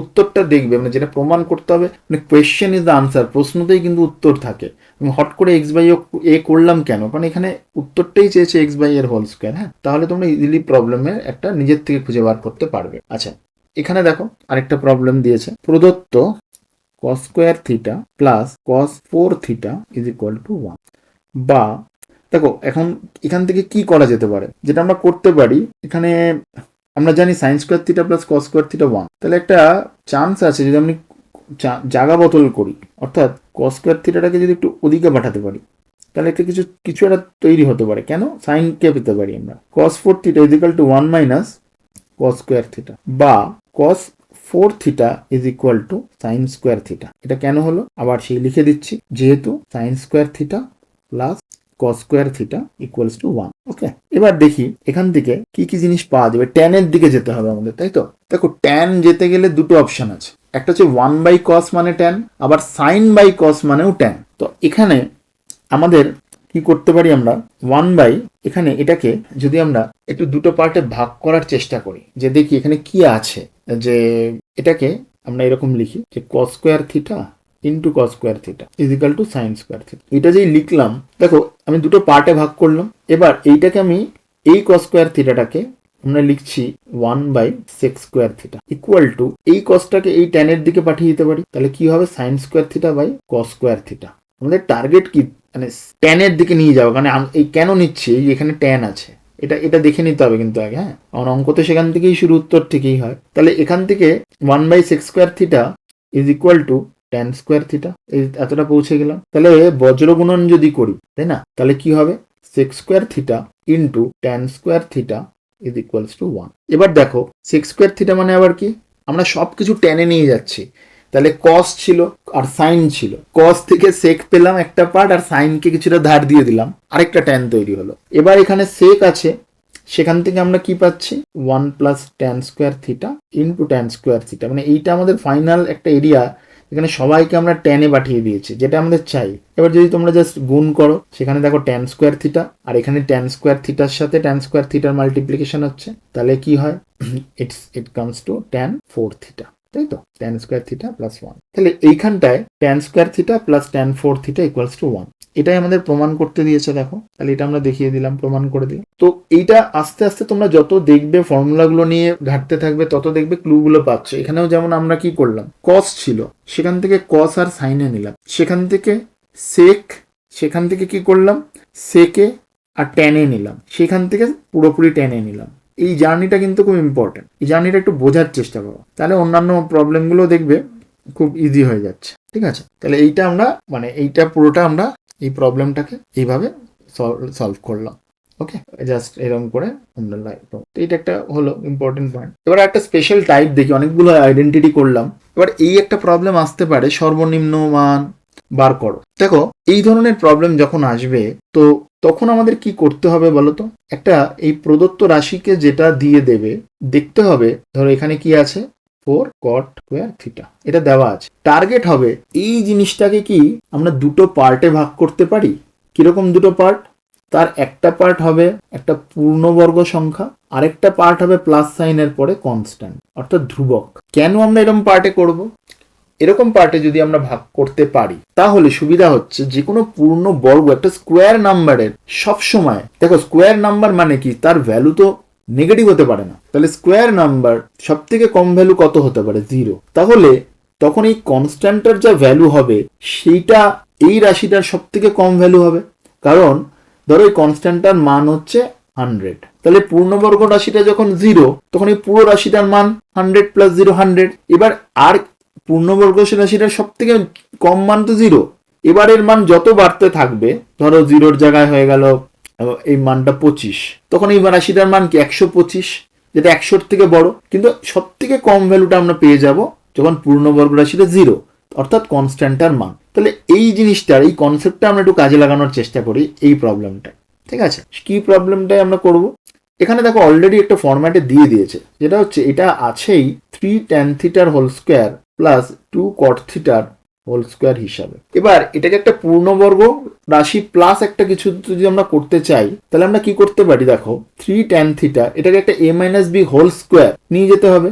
উত্তরটা দেখবে, মানে যেটা প্রমাণ করতে হবে, মানে কোয়েশ্চেন ইজ দ্য আনসার, প্রশ্নতেই কিন্তু উত্তর থাকে। আমি হট করে এক্স বাই এ করলাম কেন? কারণ এখানে উত্তরটাই চেয়েছে এক্স বাই এর হোল স্কোয়ার। হ্যাঁ, তাহলে তোমরা ইজিলি প্রবলেমের একটা নিজের থেকে খুঁজে বার করতে পারবে। আচ্ছা, এখানে দেখো আরেকটা প্রবলেম দিয়েছে। প্রদত্ত cos square theta plus cos 4 theta is equal to 1। বা দেখো এখন এখান থেকে কি করা যেতে পারে, যেটা আমরা করতে পারি, এখানে আমরা জানি sign square theta plus cos square theta 1। তাহলে একটা চান্স আছে যদি আমি জায়গা বদল করি, অর্থাৎ কস স্কোয়ার থিটাটাকে যদি একটু ওদিকে পাঠাতে পারি, তাহলে একটা কিছু কিছু একটা তৈরি হতে পারে। কেন? সাইন কে পেতে পারি আমরা cos 4 theta is equal to 1 minus cos square theta, বা cos 4 theta is equal two sign square theta. এটা কেন হলো আবার সেই লিখে দিচ্ছি, যেহেতু sign square theta plus cos square theta equals to 1। ওকে, এবার দেখি এখান থেকে কি কি জিনিস পাওয়া যাবে। ট্যান এর দিকে যেতে হবে আমাদের, তাই তো? দেখো ট্যান যেতে গেলে দুটো অপশন আছে, একটা হচ্ছে 1 বাই কস মানে ট্যান, আবার সাইন বাই কস মানেও ট্যান। তো এখানে আমাদের কি করতে পারি আমরা, 1 বাই, এখানে এটাকে যদি আমরা একটু দুটো পার্টে ভাগ করার চেষ্টা করি, যে দেখি এখানে কি আছে, যে এটাকে আমরা এরকম লিখি যে cos square theta into cos square theta is equal to sign square theta. এটা যেই লিখলাম, দেখো আমি দুটো পার্টে ভাগ করলাম। এবার এইটাকে আমি এই cos স্কোয়ার থিটাটাকে আমরা লিখছি 1 by sec square theta equal to এই কসটাকে এই ট্যানের দিকে পাঠিয়ে দিতে পারি। তাহলে কি হবে? Sine square theta by cos square theta. আমাদের টার্গেট কি, মানে ট্যানের দিকে নিয়ে যাবো। কারণ এই কেন নিচ্ছি, এই এখানে ট্যান আছে, এটা এটা দেখে নিতে হবে কিন্তু আগে। হ্যাঁ, আমার অঙ্ক তো সেখান থেকেই শুরু, উত্তর থেকেই হয়। তাহলে এখান থেকে 1 by sec square theta is equal to tan square theta, এই এতটা পৌঁছে গেলাম। তাহলে বজ্র গুণন যদি করি, তাই না, তাহলে কি হবে? Sec square theta into tan square theta is equals to 1। এবার দেখো সেক স্কোয়ার থিটা মানে আবার কি, আমরা সবকিছু টেনে নিয়ে যাচ্ছি। তাহলে কস ছিল আর সাইন ছিল, কস থেকে সেক পেলাম একটা পার্ট, আর সাইনকে কিছুটা ধার দিয়ে দিলাম, আরেকটা ট্যান তৈরি হলো। এবার এখানে সেক আছে, সেখান থেকে আমরা কি পাচ্ছি? 1 plus tan square theta into tan square theta. মানে এইটা আমাদের ফাইনাল একটা এরিয়া, এখানে সবাইকে আমরা ট্যানে পাঠিয়ে দিয়েছি, যেটা আমাদের চাই। এবার যদি তোমরা জাস্ট গুণ করো, সেখানে দেখো ট্যান স্কোয়ার থিটা, আর এখানে ট্যান স্কোয়ার থিটার সাথে ট্যান স্কোয়ার থিটার মাল্টিপ্লিকেশন হচ্ছে, তাহলে কি হয়? It comes to tan 4 theta, তাই তো? Tan square theta plus 1। তাহলে এইখানটায় tan square theta plus tan 4 theta equals to 1। এটাই আমাদের প্রমাণ করতে দিয়েছে। দেখো তাহলে এটা আমরা দেখিয়ে দিলাম, প্রমাণ করে দিলাম। তো এইটা আস্তে আস্তে তোমরা যত দেখবে ফর্মুলাগুলো নিয়ে ঘাটতে থাকবে, তত দেখবে ক্লুগুলো পাচ্ছ। এখানেও যেমন আমরা কি করলাম, কস ছিল, সেখান থেকে কস আর সাইনে নিলাম, সেখান থেকে সেক, সেখান থেকে কি করলাম, সেকে আর ট্যানে নিলাম, সেখান থেকে পুরোপুরি ট্যানে নিলাম। এই জার্নিটা কিন্তু খুব ইম্পর্টেন্ট, এই জার্নিটা একটু বোঝার চেষ্টা করো, তাহলে অন্যান্য প্রবলেমগুলো দেখবে খুব ইজি হয়ে যাচ্ছে। ঠিক আছে, তাহলে এইটা আমরা, মানে এইটা পুরোটা আমরা এই প্রবলেমটাকে এইভাবে সলভ করলাম। ওকে, জাস্ট এরকম করে আমরা লাইক, তো এটা একটা হলো ইম্পর্টেন্ট পয়েন্ট। এবার একটা স্পেশাল টাইপ দেখি, অনেকগুলো আইডেন্টিটি করলাম। এবার এই একটা প্রবলেম আসতে পারে, সর্বনিম্ন মান বার করো। দেখো এই ধরনের প্রবলেম যখন আসবে, তো তখন আমাদের কি করতে হবে বলতো? একটা এই প্রদত্ত রাশিকে যেটা দিয়ে দেবে, দেখতে হবে ধরো এখানে কি আছে, 4 cot স্কয়ার থিটা, এটা দেওয়া আছে। টার্গেট হবে এই জিনিসটাকে কি আমরা দুটো পার্টে ভাগ করতে পারি। কিরকম দুটো পার্ট? তার একটা পার্ট হবে একটা পূর্ণবর্গ সংখ্যা, আরেকটা পার্ট হবে প্লাস সাইনের পরে কনস্ট্যান্ট, অর্থাৎ ধ্রুবক। কেন আমরা এরকম পার্টে করব? এরকম পার্টে যদি আমরা ভাগ করতে পারি তাহলে সুবিধা হচ্ছে যে কোনো পূর্ণ বর্গ একটা স্কোয়ার নাম্বারের সবসময়, দেখো স্কোয়ার নাম্বার মানে কি, তার ভ্যালু তো নেগেটিভ হতে পারে না, তাহলে স্কোয়ার নাম্বার সব থেকে কম ভ্যালু কত হতে পারে? 0। তাহলে তখন এই কনস্ট্যান্টের যা ভ্যালু হবে সেইটা এই রাশিটার সব থেকে কম ভ্যালু হবে, কারণ ধরো এই কনস্ট্যান্টটার মান হচ্ছে 100, তাহলে পূর্ণবর্গ রাশিটা যখন 0 তখন এই পুরো রাশিটার মান 100 + 0 100। এবার আর পূর্ণবর্গ রাশিটার সব থেকে কম মান তো 0, এবারের মান যত বাড়তে থাকবে, ধরো 0-র জায়গায় হয়ে গেল এই মানটা 25, তখন এই রাশিটার মান কি 125, যেটা 100-র থেকে বড়, কিন্তু সব থেকে কম ভ্যালুটা আমরা পেয়ে যাব যখন পূর্ণবর্গ রাশিটা 0, অর্থাৎ কনস্ট্যান্টটার মান। তাহলে এই জিনিসটার এই কনসেপ্টটা আমরা একটু কাজে লাগানোর চেষ্টা করি এই প্রবলেমটা। ঠিক আছে, কি প্রবলেমটাই আমরা করব, এখানে দেখো অলরেডি একটা ফরম্যাটে দিয়ে দিয়েছে, যেটা হচ্ছে এটা আছেই 3 tan থিটার হোল স্কোয়ার প্লাস 2 cot থিটার হোল স্কোয়ার হিসাবে। এবার এটাকে একটা পূর্ণবর্গ রাশি প্লাস একটা কিছু যদি আমরা করতে চাই তাহলে আমরা কি করতে পারি, দেখো 3 tan থিটা এটাকে একটা a - b হোল স্কোয়ার নিয়ে যেতে হবে,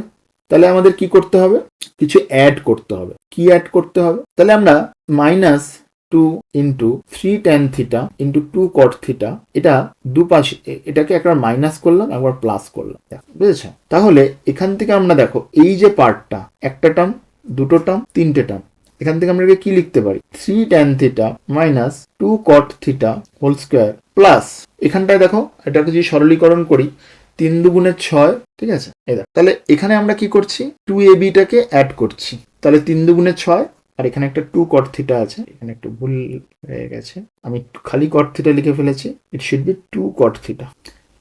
তাহলে আমাদের কি করতে হবে, কিছু অ্যাড করতে হবে। কি অ্যাড করতে হবে, তাহলে আমরা -2 × 3 tan থিটা × 2 cot থিটা, এটা দুপাশে এটাকে একবার মাইনাস করলাম একবার প্লাস করলাম, বুঝেছো? তাহলে এখান থেকে আমরা দেখো এই যে পার্টটা, একটা টার্ম, দুটো টার্ম, তিনটে টার্ম, এখান থেকে আমরা কি লিখতে পারি, 3 tan theta - 2 cot theta whole square plus এখানটায় দেখো এটাকে যদি সরলীকরণ করি 3 × 2 = 6, ঠিক আছে? তাহলে এখানে আমরা কি করছি, 2ab টাকে অ্যাড করছি, তাহলে 3 × 2 = 6, আর এখানে একটা 2 cot থিটা আছে, এখানে একটু ভুল হয়ে গেছে, আমি খালি cot থিটা লিখে ফেলেছি, it should be 2 cot theta.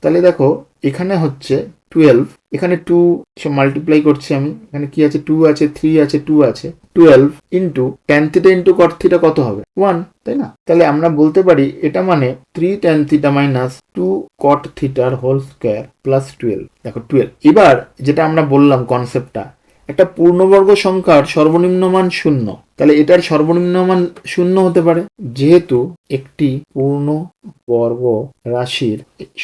তাহলে দেখো এখানে হচ্ছে 12, এখানে 2 সব মাল্টিপ্লাই করছি আমি, এখানে কি আছে, 2 আছে, 3 আছে, 2 আছে, 12 × tan থিটা × cot থিটা কত হবে, 1, তাই না? তাহলে আমরা বলতে পারি এটা মানে 3 tan থিটা - 2 cot থিটার হোল স্কোয়ার প্লাস 12, দেখো 12। এবার যেটা আমরা বললাম কনসেপ্টটা, একটা পূর্ণবর্গ সংখ্যার সর্বনিম্ন মান 0, তাহলে এটার সর্বনিম্ন মান 0 হতে পারে, যেহেতু একটি পূর্ণবর্গ রাশির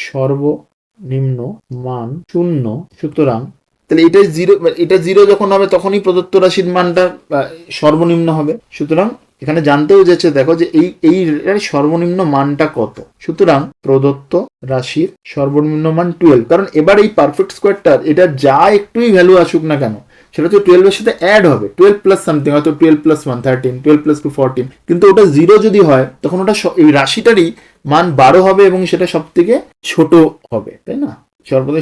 সর্বনিম্ন মান 0, সুতরাং তাহলে এটা 0, এটা 0 যখন হবে তখনই প্রদত্ত রাশির মানটা সর্বনিম্ন হবে। সুতরাং এখানে জানতেও যাচ্ছে, দেখো যে এই সর্বনিম্ন মানটা কত, সুতরাং প্রদত্ত রাশির সর্বনিম্ন মান 12, কারণ এবার এই পারফেক্ট স্কোয়ারটার এটা যা একটুই ভ্যালু আসুক না কেন সেটা তো 12 এর সাথে অ্যাড হবে, 12 প্লাস সামথিং, হয়তো 12 + 1 13, 12 + 2 14, কিন্তু ওটা 0 যদি হয় তখন ওটা এই রাশিটারই মান 12 হবে এবং সেটা সব থেকে ছোট হবে, তাই না?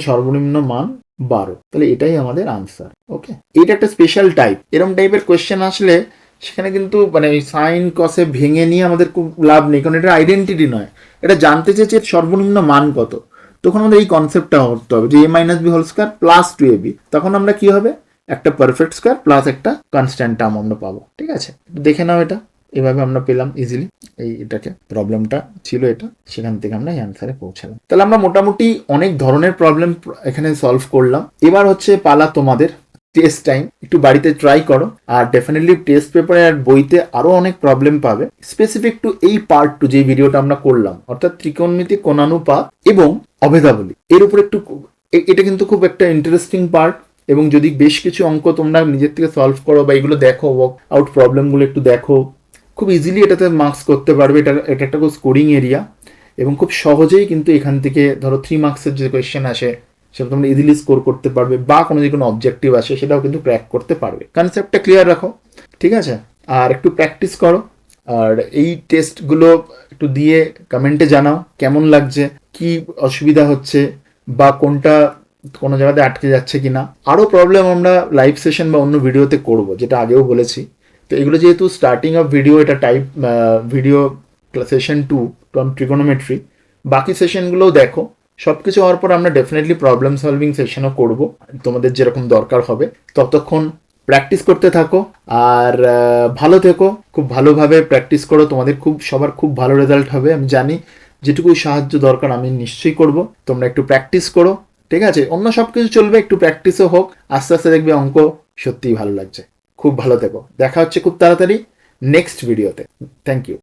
সর্বনিম্ন মান 12, তাহলে এটাই আমাদের আনসার। ওকে, এটা একটা স্পেশাল টাইপ, এরকম টাইপের কোয়েশ্চেন আসলে সেখানে কিন্তু মানে সাইন কসে ভেঙে নিয়ে আমাদের খুব লাভ নেই, কারণ এটা আইডেন্টিটি নয়, এটা জানতে চেয়েছে সর্বনিম্ন মান কত, তখন আমাদের এই কনসেপ্টটা করতে হবে যে a - b whole square plus 2ab, তখন আমরা কি হবে, একটা পারফেক্ট স্কোয়ার প্লাস একটা কনস্ট্যান্ট টার্ম আমরা পাবো। ঠিক আছে, দেখে নাও, এটা এভাবে আমরা পেলাম ইজিলি, এটাকে প্রবলেমটা ছিল এটা, সেখান থেকে আমরা অ্যান্সারে পৌঁছালাম। তাহলে আমরা মোটামুটি অনেক ধরনের প্রবলেম এখানে সলভ করলাম। এবার হচ্ছে পালা তোমাদের টেস্ট টাইম, একটু বাড়িতে ট্রাই করো, আর ডেফিনেটলি টেস্ট পেপারে আর বইতে আরো অনেক প্রবলেম পাবে স্পেসিফিক টু এই পার্ট 2 যে ভিডিওটা আমরা করলাম, অর্থাৎ ত্রিকোণমিতি, কোণানুপাত এবং অভেদাবলী, এর উপর একটু, এটা কিন্তু খুব একটা ইন্টারেস্টিং পার্ট, এবং যদি বেশ কিছু অঙ্ক তোমরা নিজের থেকে সলভ করো বা এগুলো দেখো, ওয়ার্ক আউট প্রবলেমগুলো একটু দেখো, খুব ইজিলি এটাতে মার্কস করতে পারবে। এটা একটা খুব স্কোরিং এরিয়া, এবং খুব সহজেই কিন্তু এখান থেকে ধরো 3 মার্কসের যে কোয়েশ্চেন আসে সেটা তোমরা ইজিলি স্কোর করতে পারবে, বা কোনো যে কোনো অবজেক্টিভ আসে সেটাও কিন্তু ক্র্যাক করতে পারবে। কনসেপ্টটা ক্লিয়ার রাখো, ঠিক আছে? আর একটু প্র্যাকটিস করো, আর এই টেস্টগুলো একটু দিয়ে কমেন্টে জানাও কেমন লাগছে, কি অসুবিধা হচ্ছে, বা কোনটা কোনো জায়গাতে আটকে যাচ্ছে কিনা। আরও প্রবলেম আমরা লাইভ সেশন বা অন্য ভিডিওতে করব, যেটা আগেও বলেছি। তো এগুলো যেহেতু স্টার্টিং অফ ভিডিও, এটা type video session 2 on trigonometry, বাকি সেশনগুলোও দেখো। সব কিছু হওয়ার পর আমরা ডেফিনেটলি প্রবলেম সলভিং সেশনও করব, তোমাদের যেরকম দরকার হবে। ততক্ষণ প্র্যাকটিস করতে থাকো, আর ভালো থেকো, খুব ভালোভাবে প্র্যাকটিস করো, তোমাদের সবার খুব ভালো রেজাল্ট হবে আমি জানি। যেটুকু সাহায্য দরকার আমি নিশ্চয়ই করব, তোমরা একটু প্র্যাকটিস করো, ঠিক আছে? অন্য সব কিছু চলবে, একটু প্র্যাকটিসও হোক, আস্তে আস্তে দেখবে অঙ্ক সত্যিই ভালো লাগছে। খুব ভালো থেকো, দেখা হচ্ছে খুব তাড়াতাড়ি নেক্সট ভিডিওতে। Thank you.